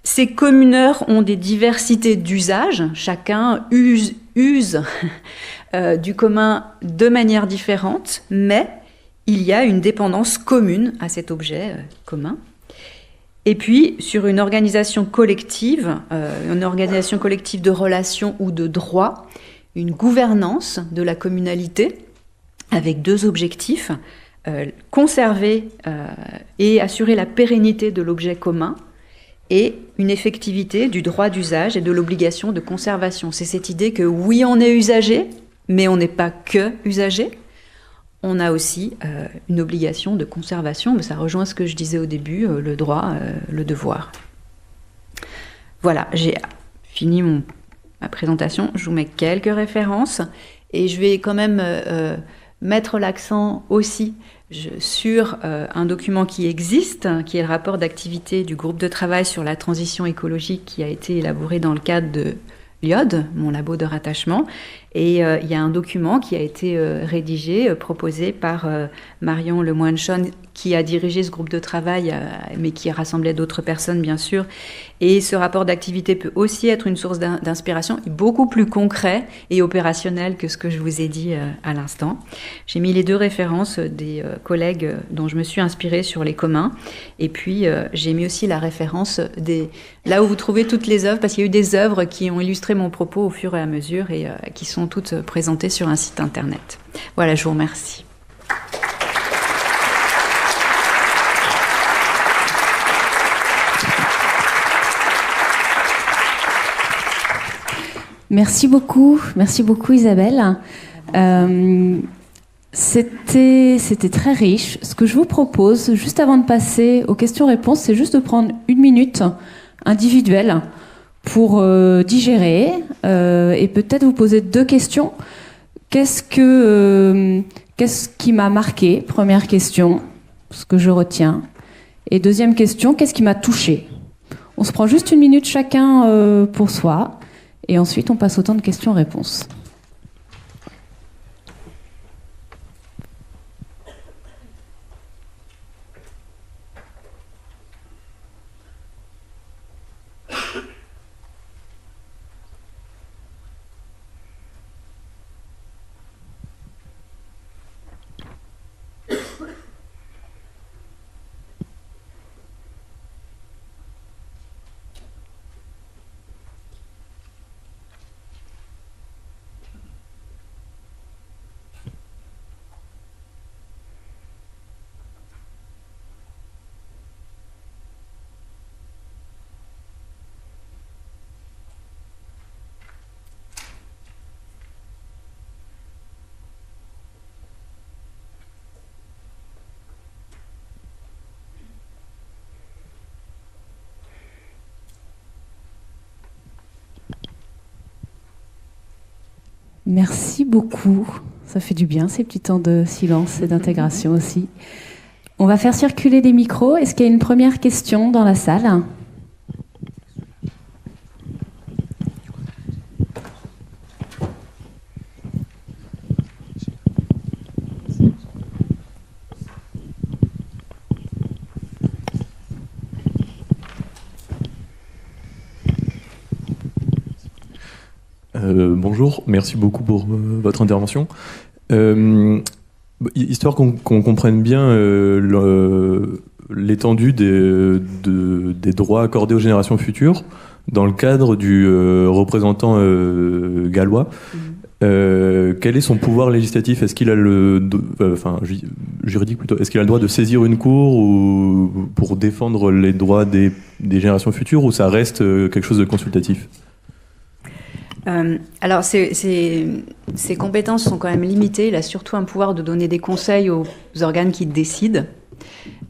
Ces communeurs ont des diversités d'usages, chacun use du commun de manière différente, mais il y a une dépendance commune à cet objet commun. Et puis, sur une organisation collective de relations ou de droits, une gouvernance de la communalité avec 2 objectifs, conserver et assurer la pérennité de l'objet commun, et une effectivité du droit d'usage et de l'obligation de conservation. C'est cette idée que oui, on est usager, mais on n'est pas que usager. On a aussi une obligation de conservation, mais ça rejoint ce que je disais au début, le droit, le devoir. Voilà, j'ai fini ma présentation. Je vous mets quelques références et je vais quand même mettre l'accent aussi sur un document qui existe, qui est le rapport d'activité du groupe de travail sur la transition écologique qui a été élaboré dans le cadre de l'IOD, mon labo de rattachement. Et il y a un document qui a été rédigé, proposé par Marion Lemoine-Chon, qui a dirigé ce groupe de travail, mais qui rassemblait d'autres personnes, bien sûr. Et ce rapport d'activité peut aussi être une source d'inspiration, beaucoup plus concret et opérationnel que ce que je vous ai dit à l'instant. J'ai mis les 2 références des collègues dont je me suis inspirée sur les communs. Et puis, j'ai mis aussi la référence là où vous trouvez toutes les œuvres, parce qu'il y a eu des œuvres qui ont illustré mon propos au fur et à mesure et qui sont toutes présentées sur un site internet. Voilà, je vous remercie. Merci beaucoup Isabelle. C'était très riche. Ce que je vous propose, juste avant de passer aux questions-réponses, c'est juste de prendre 1 minute individuelle pour digérer et peut-être vous poser 2 questions. Qu'est-ce qui m'a marqué? Première question, ce que je retiens. Et deuxième question, qu'est-ce qui m'a touchée? On se prend juste 1 minute chacun pour soi. Et ensuite, on passe au temps de questions-réponses. Merci beaucoup. Ça fait du bien, ces petits temps de silence et d'intégration aussi. On va faire circuler des micros. Est-ce qu'il y a une première question dans la salle ? Bonjour, merci beaucoup pour votre intervention. Histoire qu'on comprenne bien l'étendue des droits accordés aux générations futures dans le cadre du représentant gallois. Quel est son pouvoir législatif ? Est-ce qu'il a juridique plutôt, est-ce qu'il a le droit de saisir une cour ou pour défendre les droits des générations futures, ou ça reste quelque chose de consultatif ? Alors, ses compétences sont quand même limitées. Il a surtout un pouvoir de donner des conseils aux organes qui décident.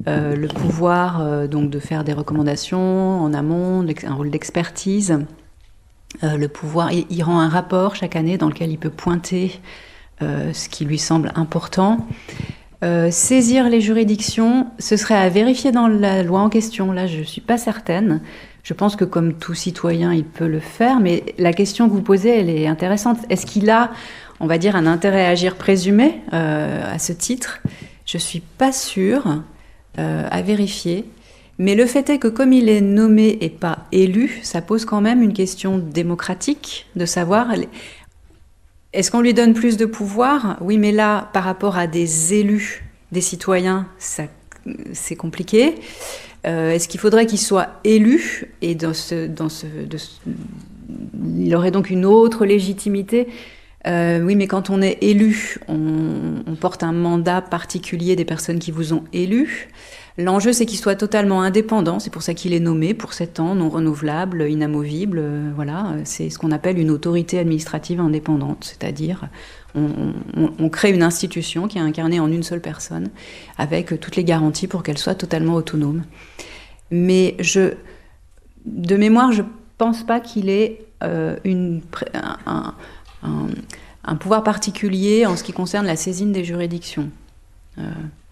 Le pouvoir donc de faire des recommandations en amont, un rôle d'expertise. Le pouvoir, il rend un rapport chaque année dans lequel il peut pointer ce qui lui semble important. Saisir les juridictions, ce serait à vérifier dans la loi en question. Là, je ne suis pas certaine. Je pense que comme tout citoyen, il peut le faire, mais la question que vous posez, elle est intéressante. Est-ce qu'il a, on va dire, un intérêt à agir présumé à ce titre ? Je ne suis pas sûre, à vérifier. Mais le fait est que comme il est nommé et pas élu, ça pose quand même une question démocratique de savoir, est-ce qu'on lui donne plus de pouvoir ? Oui, mais là, par rapport à des élus, des citoyens, c'est compliqué. Est-ce qu'il faudrait qu'il soit élu et il aurait donc une autre légitimité ? Oui, mais quand on est élu, on porte un mandat particulier des personnes qui vous ont élu. L'enjeu, c'est qu'il soit totalement indépendant. C'est pour ça qu'il est nommé pour 7 ans, non renouvelable, inamovible. Voilà, c'est ce qu'on appelle une autorité administrative indépendante, c'est-à-dire on crée une institution qui est incarnée en une seule personne, avec toutes les garanties pour qu'elle soit totalement autonome. Mais de mémoire, je pense pas qu'il ait un pouvoir particulier en ce qui concerne la saisine des juridictions.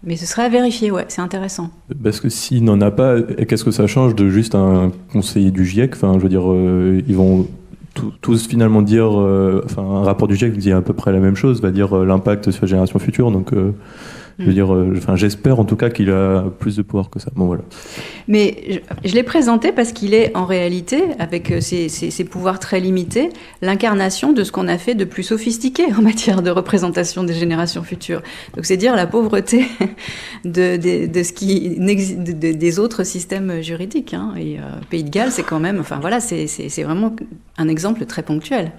Mais ce serait à vérifier, ouais, c'est intéressant. Parce que s'il n'en a pas, qu'est-ce que ça change de juste un conseiller du GIEC ? Enfin, je veux dire, ils vont tous finalement dire, un rapport du GIEC dit à peu près la même chose, va dire l'impact sur la génération future. Donc, je veux dire, j'espère en tout cas qu'il a plus de pouvoir que ça. Bon, voilà. Mais je l'ai présenté parce qu'il est en réalité, avec ses pouvoirs très limités, l'incarnation de ce qu'on a fait de plus sophistiqué en matière de représentation des générations futures. Donc c'est dire la pauvreté des autres systèmes juridiques. Hein. Et Pays de Galles, c'est quand même, enfin voilà, c'est vraiment un exemple très ponctuel.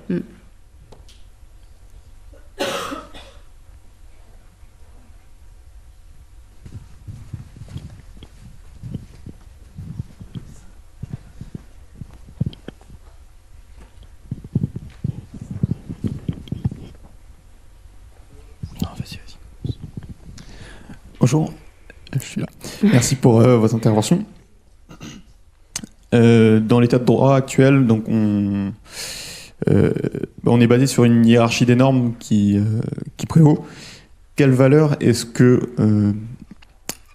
Bonjour, je suis là. Merci pour votre intervention. Dans l'état de droit actuel, donc on est basé sur une hiérarchie des normes qui prévaut. Quelle valeur est-ce que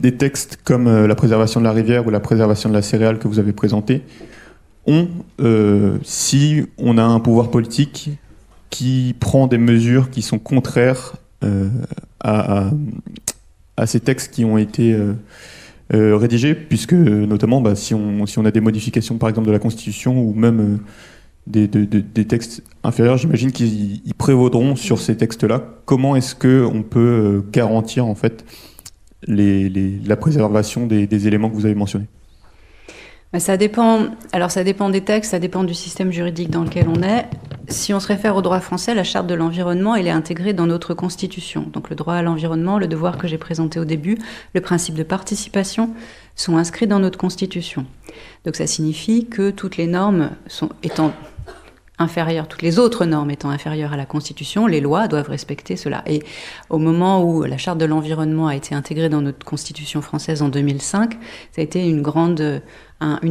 des textes comme la préservation de la rivière ou la préservation de la céréale que vous avez présentés ont si on a un pouvoir politique qui prend des mesures qui sont contraires à ces textes qui ont été rédigés, puisque notamment si on a des modifications par exemple de la Constitution ou même des textes inférieurs, j'imagine qu'ils prévaudront sur ces textes-là. Comment est-ce qu'on peut garantir en fait la préservation des éléments que vous avez mentionnés ? Ça dépend des textes, ça dépend du système juridique dans lequel on est. Si on se réfère au droit français, la charte de l'environnement, elle est intégrée dans notre Constitution. Donc le droit à l'environnement, le devoir que j'ai présenté au début, le principe de participation sont inscrits dans notre Constitution. Donc ça signifie que toutes les normes étant inférieures, toutes les autres normes étant inférieures à la Constitution, les lois doivent respecter cela. Et au moment où la charte de l'environnement a été intégrée dans notre Constitution française en 2005, ça a été une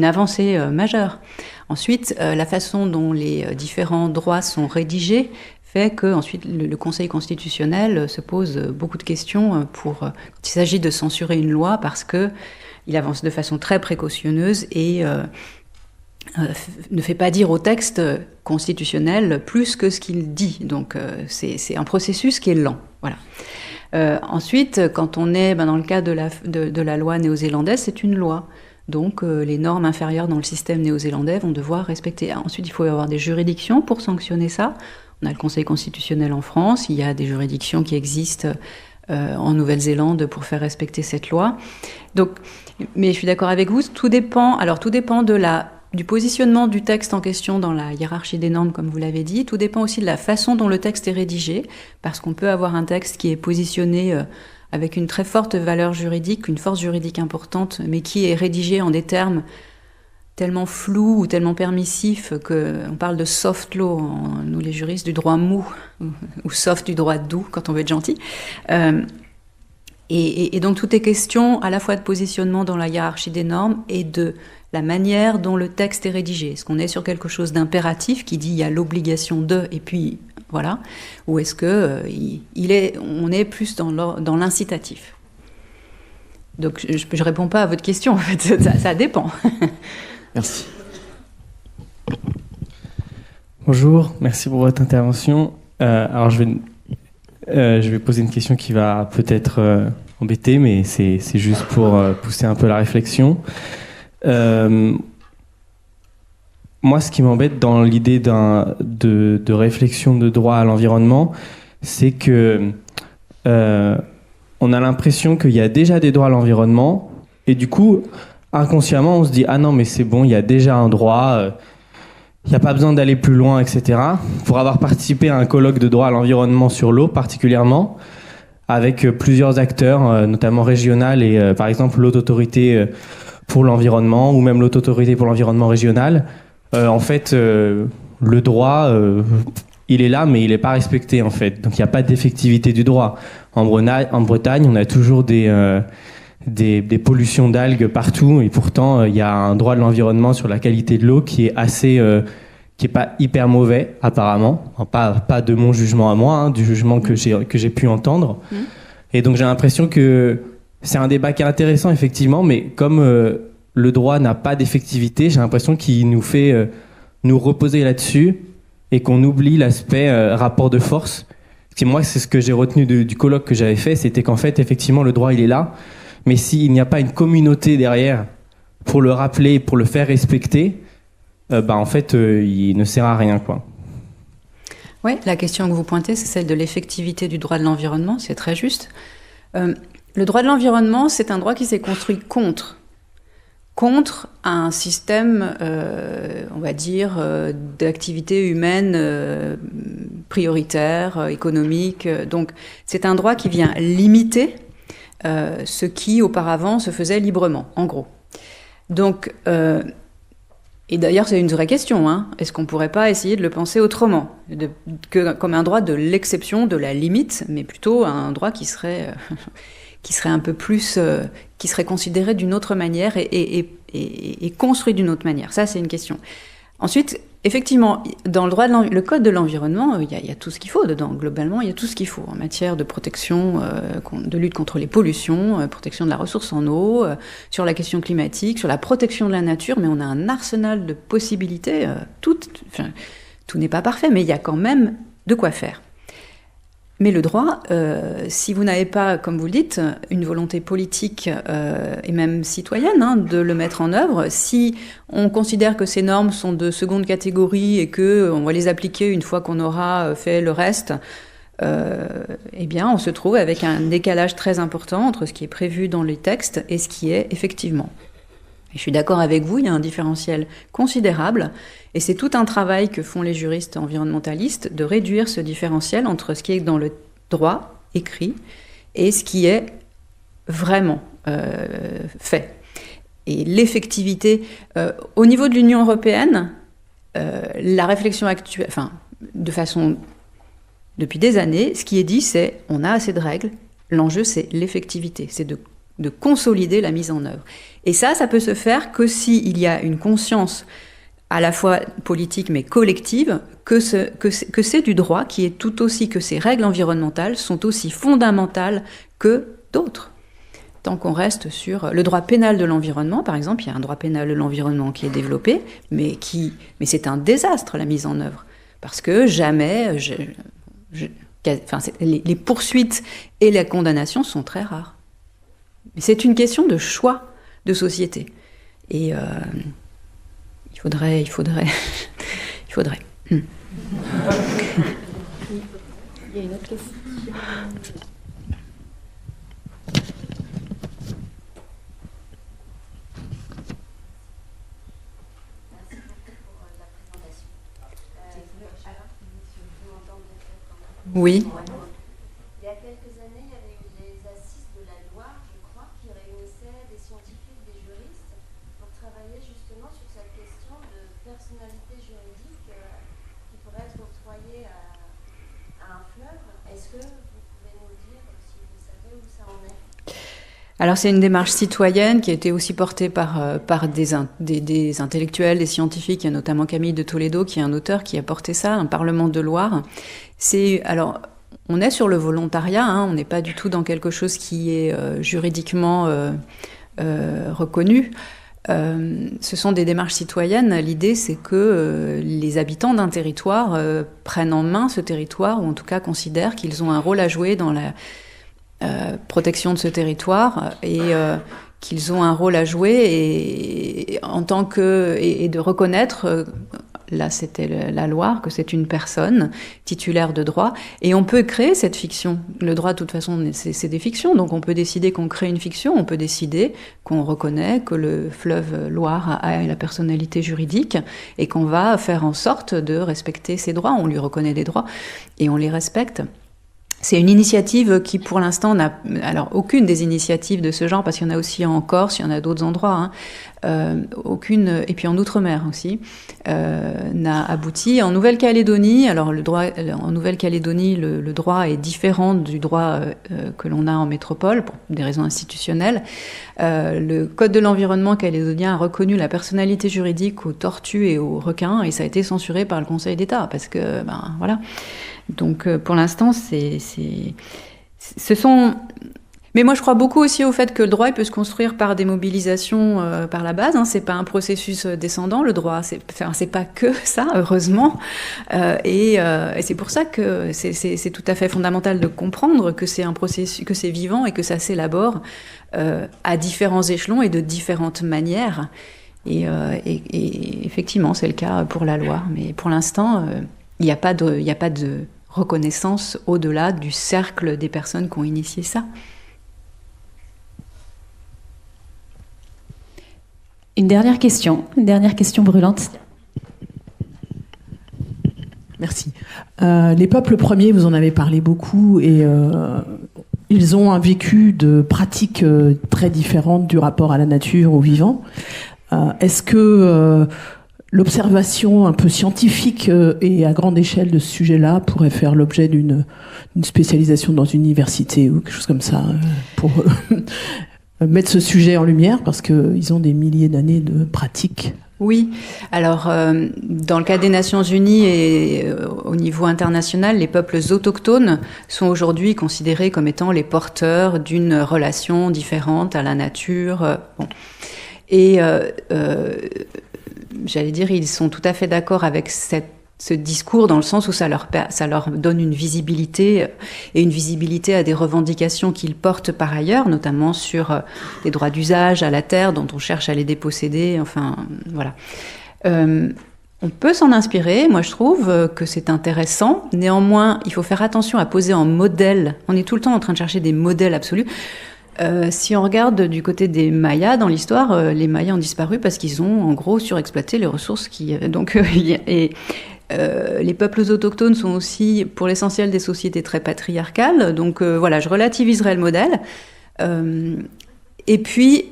avancée majeure. Ensuite, la façon dont les différents droits sont rédigés fait que ensuite le Conseil constitutionnel se pose beaucoup de questions quand il s'agit de censurer une loi, parce que il avance de façon très précautionneuse et ne fait pas dire au texte constitutionnel plus que ce qu'il dit. Donc c'est un processus qui est lent. Voilà. Ensuite, quand on est dans le cas de la loi néo-zélandaise, c'est une loi. Donc les normes inférieures dans le système néo-zélandais vont devoir respecter. Ensuite, il faut y avoir des juridictions pour sanctionner ça. On a le Conseil constitutionnel en France, il y a des juridictions qui existent en Nouvelle-Zélande pour faire respecter cette loi. Donc, mais je suis d'accord avec vous, tout dépend du positionnement du texte en question dans la hiérarchie des normes, comme vous l'avez dit. Tout dépend aussi de la façon dont le texte est rédigé, parce qu'on peut avoir un texte qui est positionné avec une très forte valeur juridique, une force juridique importante, mais qui est rédigé en des termes tellement flous ou tellement permissifs qu'on parle de soft law, nous les juristes, du droit mou, ou soft du droit doux, quand on veut être gentil. Et donc tout est question à la fois de positionnement dans la hiérarchie des normes et de la manière dont le texte est rédigé. Est-ce qu'on est sur quelque chose d'impératif qui dit il y a l'obligation de, et puis voilà, ou est-ce que on est plus dans l'incitatif? Donc je réponds pas à votre question, en fait, ça dépend. Merci. Bonjour, merci pour votre intervention. Alors je vais poser une question qui va peut-être embêter, mais c'est juste pour pousser un peu la réflexion. Moi, ce qui m'embête dans l'idée de réflexion de droit à l'environnement, c'est que on a l'impression qu'il y a déjà des droits à l'environnement, et du coup, inconsciemment, on se dit « Ah non, mais c'est bon, il y a déjà un droit, il n'y a pas besoin d'aller plus loin, etc. » Pour avoir participé à un colloque de droit à l'environnement sur l'eau, particulièrement, avec plusieurs acteurs, notamment régional et par exemple l'Haute Autorité pour l'environnement, ou même l'Haute Autorité pour l'environnement régional, en fait, le droit, il est là, mais il n'est pas respecté, en fait. Donc il n'y a pas d'effectivité du droit. En Bretagne, on a toujours des pollutions d'algues partout, et pourtant il y a un droit de l'environnement sur la qualité de l'eau qui est assez qui est pas hyper mauvais apparemment, enfin, pas de mon jugement à moi, du jugement que j'ai pu entendre. Et donc j'ai l'impression que c'est un débat qui est intéressant effectivement, mais comme le droit n'a pas d'effectivité, j'ai l'impression qu'il nous fait nous reposer là-dessus et qu'on oublie l'aspect rapport de force. Et moi, c'est ce que j'ai retenu du colloque que j'avais fait, c'était qu'en fait effectivement le droit il est là, mais s'il n'y a pas une communauté derrière pour le rappeler, pour le faire respecter, en fait, il ne sert à rien, quoi. Oui, la question que vous pointez, c'est celle de l'effectivité du droit de l'environnement, c'est très juste. Le droit de l'environnement, c'est un droit qui s'est construit contre un système, on va dire, d'activité humaine prioritaire, économique. Donc, c'est un droit qui vient limiter ce qui, auparavant, se faisait librement, en gros. Donc, et d'ailleurs, c'est une vraie question, hein. Est-ce qu'on ne pourrait pas essayer de le penser autrement, comme un droit de l'exception, de la limite, mais plutôt un droit qui serait un peu plus, qui serait considéré d'une autre manière et construit d'une autre manière. Ça, c'est une question. Ensuite, effectivement, dans le code de l'environnement, il y a tout ce qu'il faut dedans. Globalement, il y a tout ce qu'il faut en matière de protection, de lutte contre les pollutions, protection de la ressource en eau, sur la question climatique, sur la protection de la nature. Mais on a un arsenal de possibilités. Tout n'est pas parfait, mais il y a quand même de quoi faire. Mais le droit, si vous n'avez pas, comme vous le dites, une volonté politique et même citoyenne de le mettre en œuvre, si on considère que ces normes sont de seconde catégorie et qu'on va les appliquer une fois qu'on aura fait le reste, eh bien on se trouve avec un décalage très important entre ce qui est prévu dans les textes et ce qui est effectivement. Et je suis d'accord avec vous, il y a un différentiel considérable. Et c'est tout un travail que font les juristes environnementalistes de réduire ce différentiel entre ce qui est dans le droit écrit et ce qui est vraiment fait. Et l'effectivité, au niveau de l'Union européenne, la réflexion actuelle, depuis des années, ce qui est dit, c'est on a assez de règles, l'enjeu c'est l'effectivité, c'est de consolider la mise en œuvre. Et ça peut se faire que s'il y a une conscience à la fois politique mais collective, que c'est du droit qui est tout aussi, que ces règles environnementales sont aussi fondamentales que d'autres. Tant qu'on reste sur le droit pénal de l'environnement, par exemple, il y a un droit pénal de l'environnement qui est développé, mais c'est un désastre la mise en œuvre, parce que jamais, les poursuites et la condamnation sont très rares. Mais c'est une question de choix de société, et il faudrait. Il y a une autre question. Oui. Il y a quelques années, il y avait eu les assises de la Loire, je crois, qui réunissaient des scientifiques, des juristes, pour travailler justement sur cette question de personnalité juridique qui pourrait être octroyée à un fleuve. Est-ce que vous pouvez nous dire si vous savez où ça en est ? Alors c'est une démarche citoyenne qui a été aussi portée par des intellectuels, des scientifiques. Il y a notamment Camille de Toledo, qui est un auteur qui a porté ça, un Parlement de Loire. Alors, on est sur le volontariat, hein, on n'est pas du tout dans quelque chose qui est juridiquement reconnu. Ce sont des démarches citoyennes. L'idée, c'est que les habitants d'un territoire prennent en main ce territoire, ou en tout cas considèrent qu'ils ont un rôle à jouer dans la protection de ce territoire, et qu'ils ont un rôle à jouer et de reconnaître. Là, c'était la Loire, que c'est une personne titulaire de droit. Et on peut créer cette fiction. Le droit, de toute façon, c'est des fictions. Donc, on peut décider qu'on crée une fiction. On peut décider qu'on reconnaît que le fleuve Loire a la personnalité juridique et qu'on va faire en sorte de respecter ses droits. On lui reconnaît des droits et on les respecte. C'est une initiative qui, pour l'instant, n'a... Alors, aucune des initiatives de ce genre, parce qu'il y en a aussi en Corse, il y en a d'autres endroits, aucune, et puis en Outre-mer aussi, n'a abouti. En Nouvelle-Calédonie, alors en Nouvelle-Calédonie, le droit est différent du droit que l'on a en métropole, pour des raisons institutionnelles. Le Code de l'environnement calédonien a reconnu la personnalité juridique aux tortues et aux requins, et ça a été censuré par le Conseil d'État, parce que, voilà... Donc, pour l'instant, ce sont... Mais moi, je crois beaucoup aussi au fait que le droit, il peut se construire par des mobilisations par la base. Hein. C'est pas un processus descendant, le droit. C'est pas que ça, heureusement. Et c'est pour ça que c'est tout à fait fondamental de comprendre que c'est un processus, que c'est vivant et que ça s'élabore à différents échelons et de différentes manières. Et effectivement, c'est le cas pour la Loire. Mais pour l'instant... Il n'y a pas de reconnaissance au-delà du cercle des personnes qui ont initié ça. Une dernière question brûlante. Merci. Les peuples premiers, vous en avez parlé beaucoup, et ils ont un vécu de pratiques très différentes du rapport à la nature, au vivant. Est-ce que... l'observation un peu scientifique et à grande échelle de ce sujet-là pourrait faire l'objet d'une spécialisation dans une université ou quelque chose comme ça pour mettre ce sujet en lumière, parce qu'ils ont des milliers d'années de pratique. Oui, alors dans le cas des Nations Unies et au niveau international, les peuples autochtones sont aujourd'hui considérés comme étant les porteurs d'une relation différente à la nature. Et j'allais dire, ils sont tout à fait d'accord avec ce discours, dans le sens où ça leur donne une visibilité, et une visibilité à des revendications qu'ils portent par ailleurs, notamment sur les droits d'usage à la terre, dont on cherche à les déposséder, enfin, voilà. On peut s'en inspirer, moi je trouve que c'est intéressant. Néanmoins, il faut faire attention à poser en modèle. On est tout le temps en train de chercher des modèles absolus. Si on regarde du côté des Mayas dans l'histoire, les Mayas ont disparu parce qu'ils ont en gros surexploité les ressources les peuples autochtones sont aussi pour l'essentiel des sociétés très patriarcales, donc voilà, je relativiserai le modèle. Et puis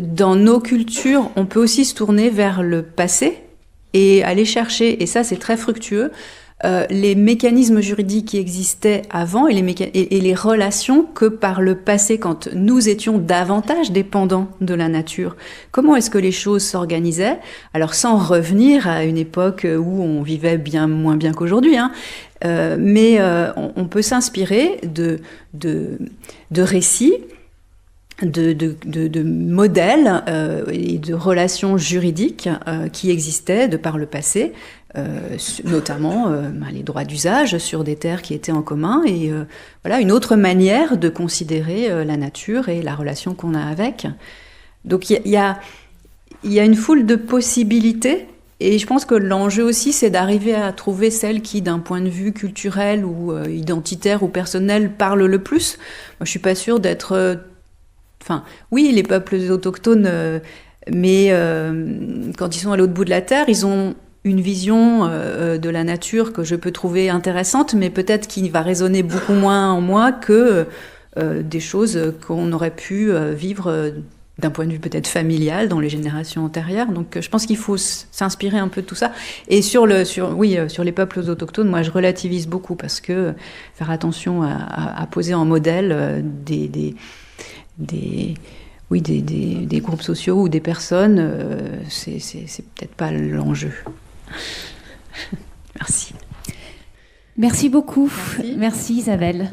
dans nos cultures, on peut aussi se tourner vers le passé et aller chercher, et ça c'est très fructueux, les mécanismes juridiques qui existaient avant et les relations que par le passé, quand nous étions davantage dépendants de la nature. Comment est-ce que les choses s'organisaient? Alors sans revenir à une époque où on vivait bien moins bien qu'aujourd'hui, hein, mais on peut s'inspirer de récits, de modèles et de relations juridiques qui existaient de par le passé, notamment les droits d'usage sur des terres qui étaient en commun et voilà une autre manière de considérer la nature et la relation qu'on a avec. Donc il y a une foule de possibilités. Et je pense que l'enjeu aussi, c'est d'arriver à trouver celle qui, d'un point de vue culturel ou identitaire ou personnel, parle le plus. Moi, je suis pas sûre d'être... Enfin, oui, les peuples autochtones, mais quand ils sont à l'autre bout de la Terre, ils ont une vision de la nature que je peux trouver intéressante, mais peut-être qui va résonner beaucoup moins en moi que des choses qu'on aurait pu vivre d'un point de vue peut-être familial dans les générations antérieures. Donc je pense qu'il faut s'inspirer un peu de tout ça. Et sur les peuples autochtones, moi je relativise beaucoup parce que faire attention à poser en modèle des groupes sociaux ou des personnes, c'est peut-être pas l'enjeu. Merci. Merci beaucoup. Merci Isabelle.